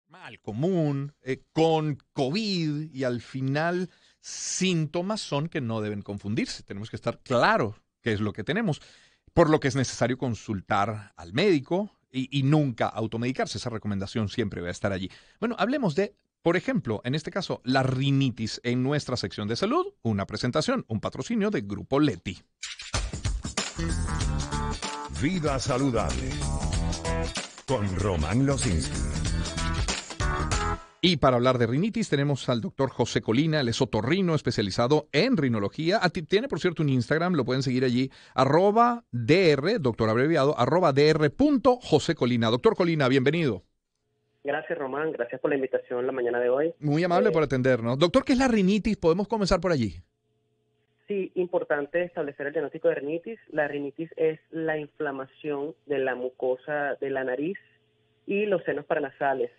mal común, con COVID y al final síntomas son que no deben confundirse. Tenemos que estar claros qué es lo que tenemos, por lo que es necesario consultar al médico y nunca automedicarse. Esa recomendación siempre va a estar allí. Bueno, hablemos de, por ejemplo, en este caso, la rinitis en nuestra sección de salud, una presentación, un patrocinio de Grupo Leti. Vida saludable con Román Lozinski. Y para hablar de rinitis tenemos al doctor José Colina, él es otorrino especializado en rinología. Tiene, por cierto, un Instagram, lo pueden seguir allí, @dr, doctor abreviado, @dr.josecolina. Doctor Colina, bienvenido. Gracias, Román. Gracias por la invitación la mañana de hoy. Muy amable por atendernos. Doctor, ¿qué es la rinitis? Podemos comenzar por allí. Sí, importante establecer el diagnóstico de rinitis. La rinitis es la inflamación de la mucosa de la nariz y los senos paranasales.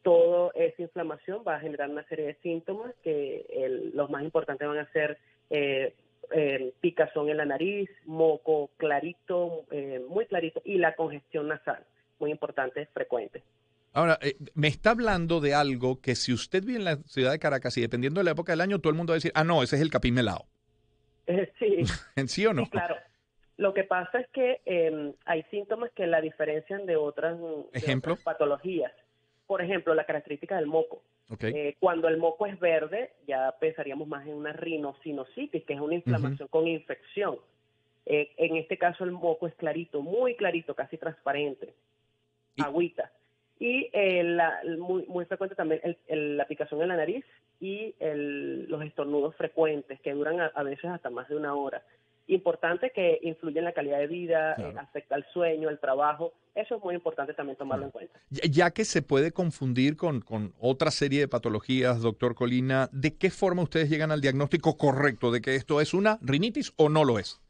Toda esa inflamación va a generar una serie de síntomas que los más importantes van a ser picazón en la nariz, moco clarito, muy clarito, y la congestión nasal, muy importante, frecuente. Ahora, me está hablando de algo que si usted vive en la ciudad de Caracas y dependiendo de la época del año, todo el mundo va a decir, no, ese es el capim melao. Sí. ¿Sí o no? Sí, claro. Lo que pasa es que hay síntomas que la diferencian de otras patologías. Por ejemplo, la característica del moco. Okay. Cuando el moco es verde, ya pensaríamos más en una rinosinusitis, que es una inflamación con infección. En este caso, el moco es clarito, muy clarito, casi transparente, agüita. Y muy frecuente también la picazón en la nariz y los estornudos frecuentes, que duran a veces hasta más de una hora. Importante que influye en la calidad de vida, claro. Afecta al sueño, el trabajo. Eso es muy importante también tomarlo en cuenta. Ya que se puede confundir con otra serie de patologías, doctor Colina, ¿de qué forma ustedes llegan al diagnóstico correcto de que esto es una rinitis o no lo es?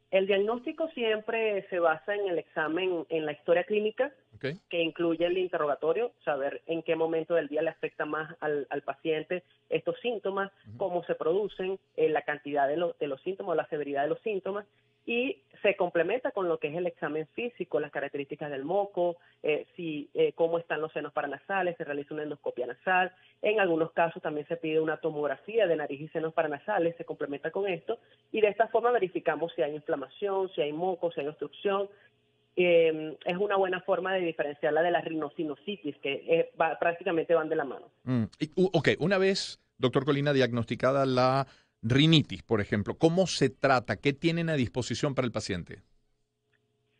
El diagnóstico siempre se basa en el examen, en la historia clínica, okay. que incluye el interrogatorio, saber en qué momento del día le afecta más al paciente estos síntomas, cómo se producen, la cantidad de los síntomas, la severidad de los síntomas, y se complementa con lo que es el examen físico, las características del moco, cómo están los senos paranasales, se realiza una endoscopia nasal. En algunos casos también se pide una tomografía de nariz y senos paranasales, se complementa con esto, y de esta forma verificamos si hay inflamación, si hay moco, si hay obstrucción. Es una buena forma de diferenciarla de la rinosinusitis, que prácticamente van de la mano. Ok, una vez, doctor Colina, diagnosticada la rinitis, por ejemplo, ¿cómo se trata? ¿Qué tienen a disposición para el paciente?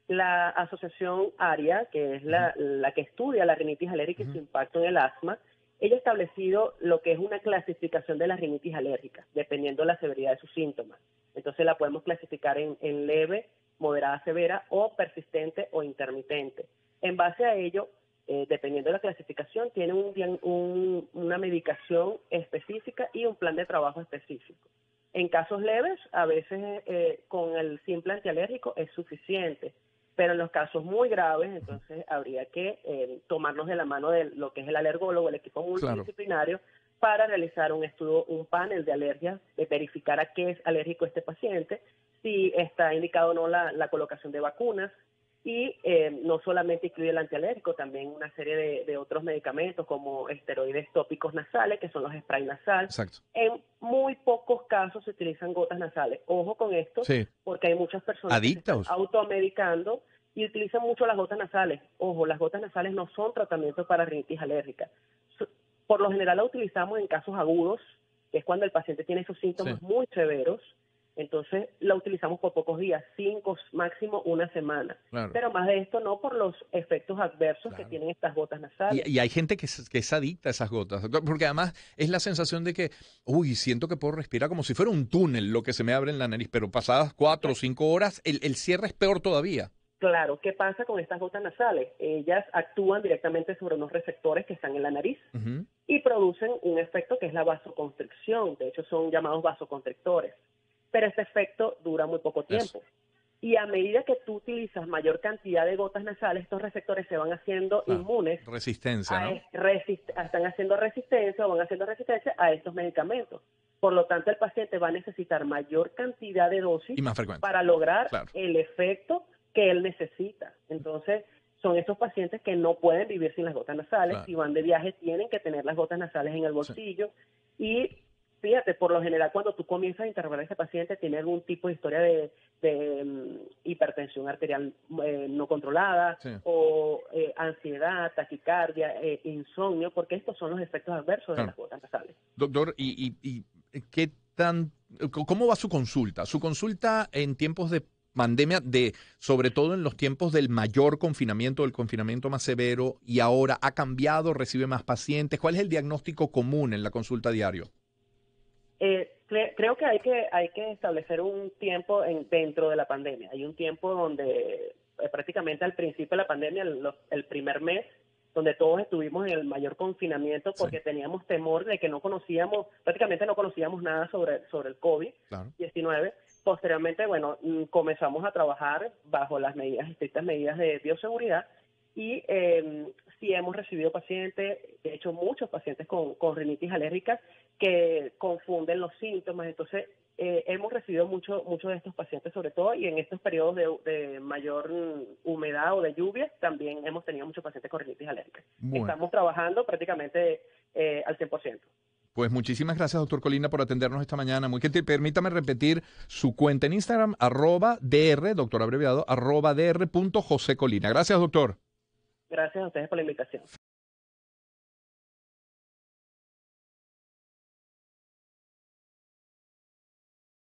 La asociación ARIA, que es la que estudia la rinitis alérgica y su impacto en el asma, ella ha establecido lo que es una clasificación de la rinitis alérgica, dependiendo de la severidad de sus síntomas. Entonces la podemos clasificar en leve, moderada, severa, o persistente o intermitente. En base a ello, dependiendo de la clasificación, tiene una medicación específica y un plan de trabajo específico. En casos leves, a veces con el simple antialérgico es suficiente, pero en los casos muy graves, entonces habría que tomarnos de la mano de lo que es el alergólogo, el equipo multidisciplinario, para realizar un estudio, un panel de alergias, de verificar a qué es alérgico este paciente, si está indicado o no la colocación de vacunas, y no solamente incluye el antialérgico, también una serie de otros medicamentos como esteroides tópicos nasales, que son los spray nasal. Exacto. En muy pocos casos se utilizan gotas nasales. Ojo con esto, porque hay muchas personas que se están automedicando y utilizan mucho las gotas nasales. Ojo, las gotas nasales no son tratamientos para rinitis alérgica. Por lo general la utilizamos en casos agudos, que es cuando el paciente tiene esos síntomas muy severos. Entonces la utilizamos por pocos días, 5, máximo una semana. Claro. Pero más de esto no por los efectos adversos que tienen estas gotas nasales. Y hay gente que es adicta a esas gotas, porque además es la sensación de que, siento que puedo respirar como si fuera un túnel lo que se me abre en la nariz, pero pasadas 4 o 5 horas, el cierre es peor todavía. Claro, ¿qué pasa con estas gotas nasales? Ellas actúan directamente sobre unos receptores que están en la nariz y producen un efecto que es la vasoconstricción. De hecho, son llamados vasoconstrictores. Pero este efecto dura muy poco tiempo. Y a medida que tú utilizas mayor cantidad de gotas nasales, estos receptores se van haciendo inmunes. Resistencia, ¿no? Están haciendo resistencia o van haciendo resistencia a estos medicamentos. Por lo tanto, el paciente va a necesitar mayor cantidad de dosis y más frecuente para lograr el efecto que él necesita. Entonces, son esos pacientes que no pueden vivir sin las gotas nasales. Claro. Si van de viaje, tienen que tener las gotas nasales en el Sí. bolsillo. Y fíjate, por lo general, cuando tú comienzas a interrogar a ese paciente, tiene algún tipo de historia de hipertensión arterial no controlada, Sí. o ansiedad, taquicardia, insomnio, porque estos son los efectos adversos de Claro. las gotas nasales. Doctor, ¿y qué cómo va su consulta? Su consulta en tiempos de pandemia, sobre todo en los tiempos del mayor confinamiento, del confinamiento más severo, y ahora ha cambiado, recibe más pacientes. ¿Cuál es el diagnóstico común en la consulta diario? Creo que hay que establecer un tiempo dentro de la pandemia. Hay un tiempo donde prácticamente al principio de la pandemia, el primer mes, donde todos estuvimos en el mayor confinamiento porque Sí. teníamos temor de que prácticamente no conocíamos nada sobre el Claro. COVID-19. Posteriormente, bueno, comenzamos a trabajar bajo las estrictas medidas de bioseguridad y sí hemos recibido pacientes, de hecho muchos pacientes con rinitis alérgica que confunden los síntomas. Entonces, hemos recibido muchos de estos pacientes, sobre todo, y en estos periodos de mayor humedad o de lluvia, también hemos tenido muchos pacientes con rinitis alérgica. Bueno. Estamos trabajando prácticamente al 100%. Pues muchísimas gracias, doctor Colina, por atendernos esta mañana. Muy gentil. Permítame repetir su cuenta en Instagram, @dr, doctor abreviado, @dr.josecolina. Gracias, doctor. Gracias a ustedes por la invitación.